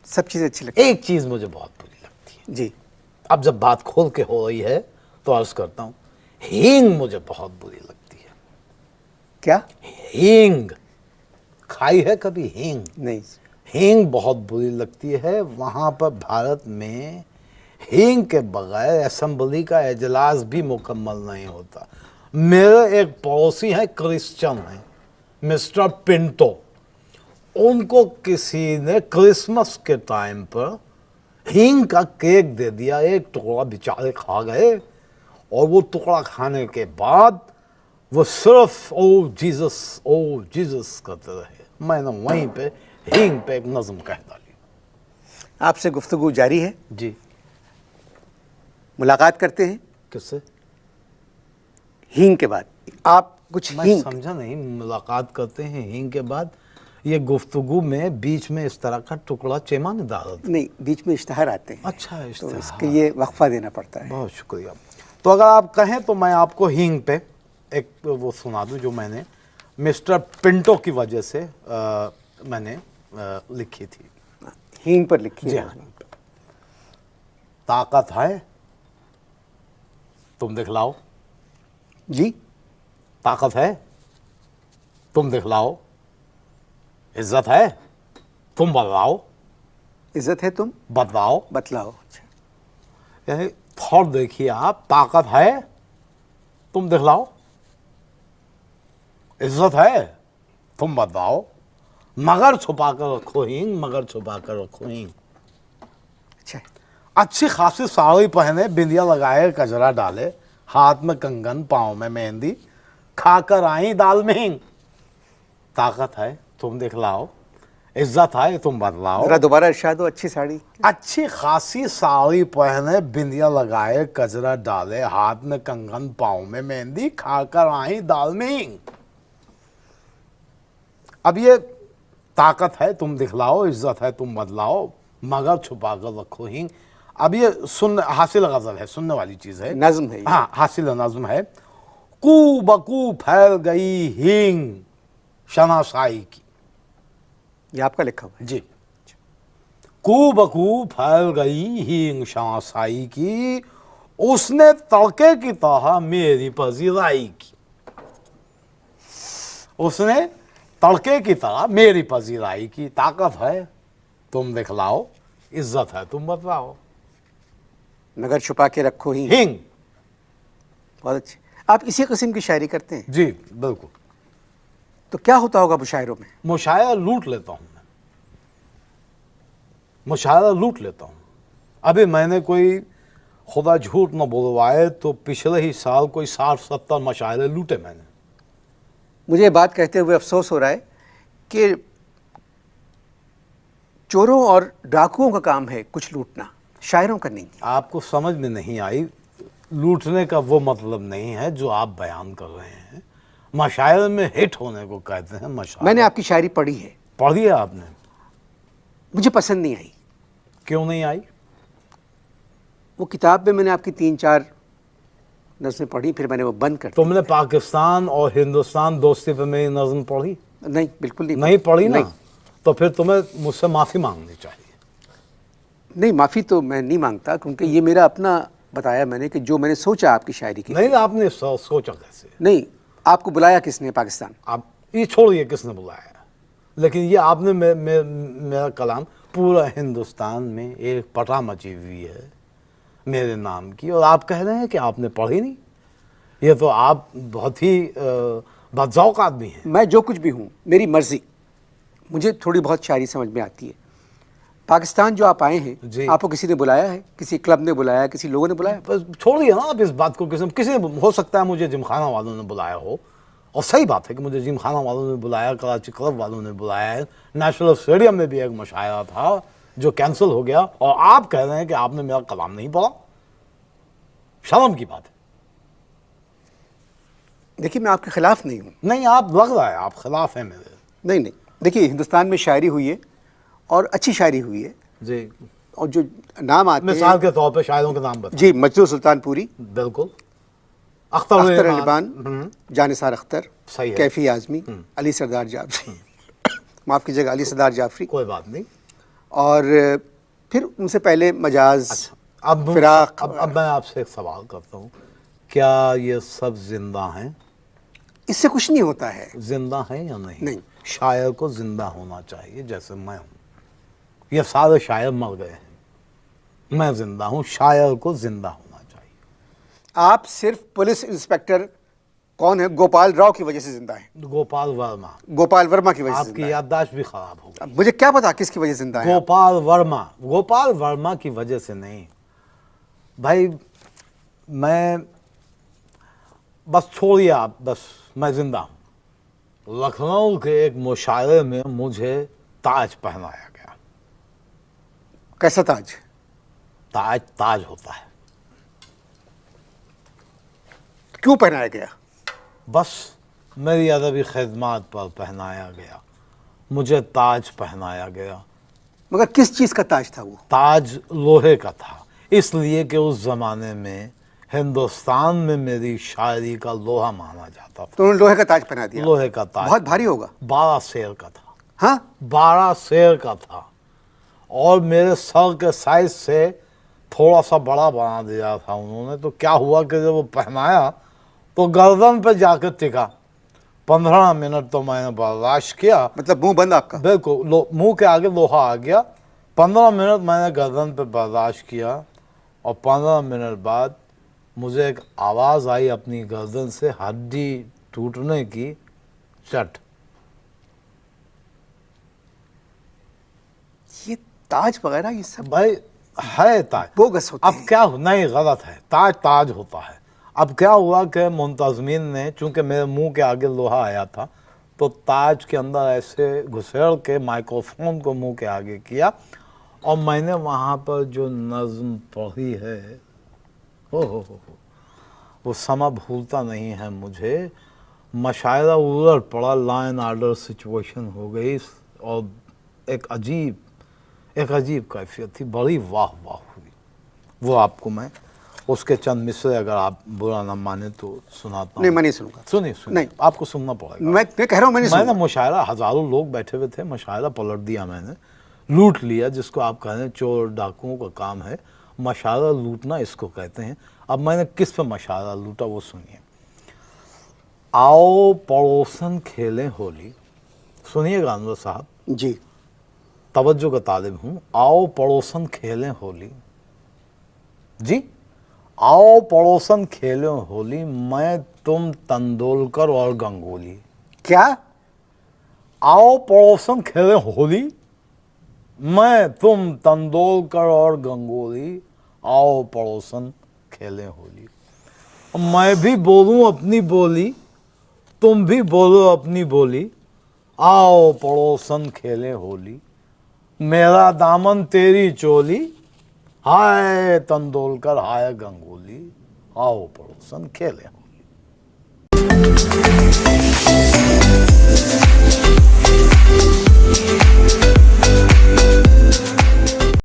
सब चीज़ें अच्छी लगती एक चीज़ मुझे बहुत बुरी लगती है। हैं जी। अब जब बात खोल के हो रही है तो अर्ज करता हूँ, हींग मुझे बहुत बुरी लगती है। क्या? हींग खाई है कभी हींग? नहीं। हींग बहुत बुरी लगती है। वहाँ पर भारत में हींग के बगैर असेंबली का इजलास भी मुकम्मल नहीं होता। मेरे एक पड़ोसी हैं, क्रिश्चियन हैं, मिस्टर पिंटो। उनको किसी ने क्रिसमस के टाइम पर हींग का केक दे दिया, एक टुकड़ा बेचारे खा गए, और वो टुकड़ा खाने के बाद वो सिर्फ ओ जीसस करते रहे। मैंने वहीं पे हींग पे एक नज़म कह डाली। आपसे गुफ्तगू जारी है, जी। मुलाकात करते हैं किससे? हींग के बाद। आप कुछ मैं हींग। समझा नहीं। मुलाकात करते हैं हींग के बाद? ये गुफ्तगू में बीच में इस तरह का टुकड़ा चेमा नहीं डाला था। नहीं, बीच में इश्तहार आते हैं। अच्छा, तो इश्तिहार। इसके लिए वक्फा देना पड़ता है। बहुत शुक्रिया। तो अगर आप कहें तो मैं आपको हींग पे एक वो सुना दूं जो मैंने मिस्टर पिंटो की वजह से मैंने लिखी थी। हींग पर लिखी जी है। हाँ। ताकत है तुम दिखलाओ, जी। ताकत है तुम दिखलाओ, इज्जत है तुम बदलाओ, इज्जत है तुम बदलाओ। बतलाओ। अच्छा। यानी थॉट देखिए आप, ताकत है तुम दिखलाओ, इज्जत है तुम बदलाओ, मगर छुपा कर रखो हींग, मगर छुपा कर रखो हींग। अच्छा। अच्छी खासी साड़ी पहने, बिंदिया लगाए, कजरा डाले, हाथ में कंगन, पाँव में मेहंदी, खाकर आई दाल में हींग। ताकत है तुम दिखलाओ, इज्जत है तुम बदलाओ। जरा दोबारा इरशाद हो। अच्छी साड़ी। अच्छी खासी साड़ी पहने, बिंदिया लगाए, कजरा डाले, हाथ में कंगन, पाँव में मेहंदी, खाकर आई दाल में हींग। अब ये ताकत है तुम दिखलाओ, इज्जत है तुम बदलाओ, मगर छुपा कर रखो हींग। अब ये सुन हासिल गजल है, सुनने वाली चीज है, नज्म है ये। हाँ हासिल नज्म है। कू बकू फैल गई हींग शनाशाई की। ये आपका लिखा हुआ है। जी। कू बकू फैल गई हींग शनाशाई की, उसने तड़के की तरह मेरी पजीराई की। उसने तड़के की तरह मेरी पजीराई की। ताकत है तुम दिखलाओ, इज्जत है तुम बतलाओ, मगर छुपा के रखो ही। हींग। बहुत अच्छे। आप इसी किस्म की शायरी करते हैं? जी बिल्कुल। तो क्या होता होगा मुशायरों में? मुशायरा लूट लेता हूं मैं, मुशायरा लूट लेता हूं। अभी मैंने कोई खुदा झूठ न बोलवाए तो पिछले ही साल कोई 60-70 मुशायरे लूटे मैंने। मुझे ये बात कहते हुए अफसोस हो रहा है कि चोरों और डाकुओं का काम है कुछ लूटना, शायरों का नहीं। आपको समझ में नहीं आई, लूटने का वो मतलब नहीं है जो आप बयान कर रहे हैं। मशायर में हिट होने को कहते हैं मशायर। मैंने आपकी शायरी पढ़ी है। पढ़ी है आपने? मुझे पसंद नहीं आई। क्यों नहीं आई? वो किताब में मैंने आपकी 3-4 नज़में पढ़ी, फिर मैंने वो बंद कर दी। तुमने पाकिस्तान और हिंदुस्तान दोस्ती पे मेरी नज़म पढ़ी? नहीं, बिल्कुल नहीं। नहीं पढ़ी ना? नहीं। तो फिर तुम्हें मुझसे माफ़ी मांगनी चाहिए। नहीं, माफ़ी तो मैं नहीं मांगता, क्योंकि ये मेरा अपना बताया मैंने कि जो मैंने सोचा आपकी शायरी की। नहीं, आपने सोचा कैसे? नहीं, आपको बुलाया किसने पाकिस्तान? आप ये छोड़िए किसने बुलाया, लेकिन ये आपने मेरा कलाम पूरा हिंदुस्तान में एक पटा मची हुई है मेरे नाम की, और आप कह रहे हैं कि आपने पढ़ी नहीं। ये तो आप बहुत ही बदज़ौक़ आदमी हैं। मैं जो कुछ भी हूँ, मेरी मर्जी, मुझे थोड़ी बहुत शायरी समझ में आती है। पाकिस्तान जो आप आए हैं, आपको किसी ने बुलाया है? किसी क्लब ने बुलाया, किसी लोगों ने बुलाया? बस छोड़िए ना आप इस बात को। किसी ने, हो सकता है मुझे जिमखाना वालों ने बुलाया हो, और सही बात है कि मुझे जिमखाना वालों ने बुलाया, कराची क्लब वालों ने बुलाया है, नेशनल स्टेडियम में भी एक मुशायरा था जो कैंसिल हो गया, और आप कह रहे हैं कि आपने मेरा कलाम नहीं पढ़ा। शर्म की बात है। देखिए, मैं आपके खिलाफ नहीं हूँ। नहीं, आप लग रहा है आप खिलाफ हैं मेरे। नहीं नहीं, देखिए हिंदुस्तान में शायरी हुई है और अच्छी शायरी हुई है जी। और जो नाम आते हैं, मिसाल के तौर पे शायरों के नाम बताएं। जी, मजनू सुल्तानपुरी, बिल्कुल, अख्तर अलीबान, जानिसार अख्तर, सही है, कैफी आजमी, अली सरदार जाफरी, माफ़ कीजिएगा, अली सरदार जाफरी, कोई बात नहीं, और फिर उनसे पहले मजाज, फिराक। अब मैं आपसे एक सवाल करता हूँ, क्या ये सब जिंदा हैं? इससे कुछ नहीं होता है। जिंदा हैं या नहीं? नहीं। शायर को जिंदा होना चाहिए, जैसे मैं हूँ। ये सारे शायर मर गए हैं, मैं जिंदा हूँ, शायर को जिंदा होना चाहिए। आप सिर्फ पुलिस इंस्पेक्टर कौन है, गोपाल राव की वजह से जिंदा है। गोपाल वर्मा। गोपाल वर्मा की वजह से जिंदा आपकी है। याददाश्त भी खराब हो गई। अब मुझे क्या पता किसकी वजह से जिंदा है। गोपाल वर्मा, गोपाल वर्मा की वजह से नहीं भाई, मैं बस छोड़िए आप, बस मैं जिंदा हूँ। लखनऊ के एक मुशायरे में मुझे ताज पहनाया गया। कैसा ताज? ताज ताज होता है। क्यों पहनाया गया? बस मेरी अदबी खिदमत पर पहनाया गया, मुझे ताज पहनाया गया। मगर किस चीज का ताज था वो? ताज लोहे का था, इसलिए कि उस जमाने में हिंदुस्तान में मेरी शायरी का लोहा माना जाता था। तो उन्होंने लोहे का ताज पहना दिया। लोहे का ताज। बहुत भारी होगा। 12 शेर का था। हाँ, 12 शेर का था, और मेरे सर के साइज से थोड़ा सा बड़ा बना दिया था उन्होंने। तो क्या हुआ कि जब वो पहनाया तो गर्दन पे जाकर टिका। 15 मिनट तो मैंने बर्दाश्त किया। मतलब मुंह बंद आपका? बिल्कुल, मुंह के आगे लोहा आ गया। 15 मिनट मैंने गर्दन पे बर्दाश्त किया, और 15 मिनट बाद मुझे एक आवाज़ आई अपनी गर्दन से, हड्डी टूटने की, चट। ये ताज वगैरह ये सब भाई है ताज, बोगस होते अब हैं। क्या नहीं, गलत है, ताज ताज होता है। अब क्या हुआ कि मुंतजमीन ने, चूंकि मेरे मुंह के आगे लोहा आया था, तो ताज के अंदर ऐसे घुसेड़ के माइक्रोफोन को मुंह के आगे किया, और मैंने वहाँ पर जो नज्म पढ़ी है, हो, वो समा भूलता नहीं है मुझे। मशायरा उलट पड़ा, लॉ एंड ऑर्डर सिचुएशन हो गई, और एक अजीब कैफियत थी, बड़ी वाह वाह हुई। वो आपको मैं उसके चंद मिसरे, अगर आप बुरा ना माने तो सुनाता हूँ। नहीं, मैं नहीं सुनूंगा। सुनिए नहीं, आपको सुनना पड़ेगा। मैं कह रहा हूँ मैंने मैंने मुशायरा, हजारों लोग बैठे हुए थे, मुशायरा पलट दिया मैंने, लूट लिया, जिसको आप कह रहे हैं चोर डाकुओं का काम है, मशायरा लूटना इसको कहते हैं। अब मैंने किस पे मशायरा लूटा वो सुनिए। आओ पड़ोसन खेलें होली, सुनिएगा अनवर साहब जी, तवज्जो का तालिब हूँ। आओ पड़ोसन खेलें होली, जी आओ पड़ोसन खेलें होली, मैं तुम तेंदुलकर और गंगोली। क्या? आओ पड़ोसन खेलें होली, मैं तुम तेंदुलकर और गंगोली, आओ पड़ोसन खेलें होली। मैं भी बोलूं अपनी बोली, तुम भी बोलो अपनी बोली, आओ पड़ोसन खेलें होली। मेरा दामन तेरी चोली, हाय तेंदुलकर हाय गंगोली, आओ पड़ोसन खेलें होली।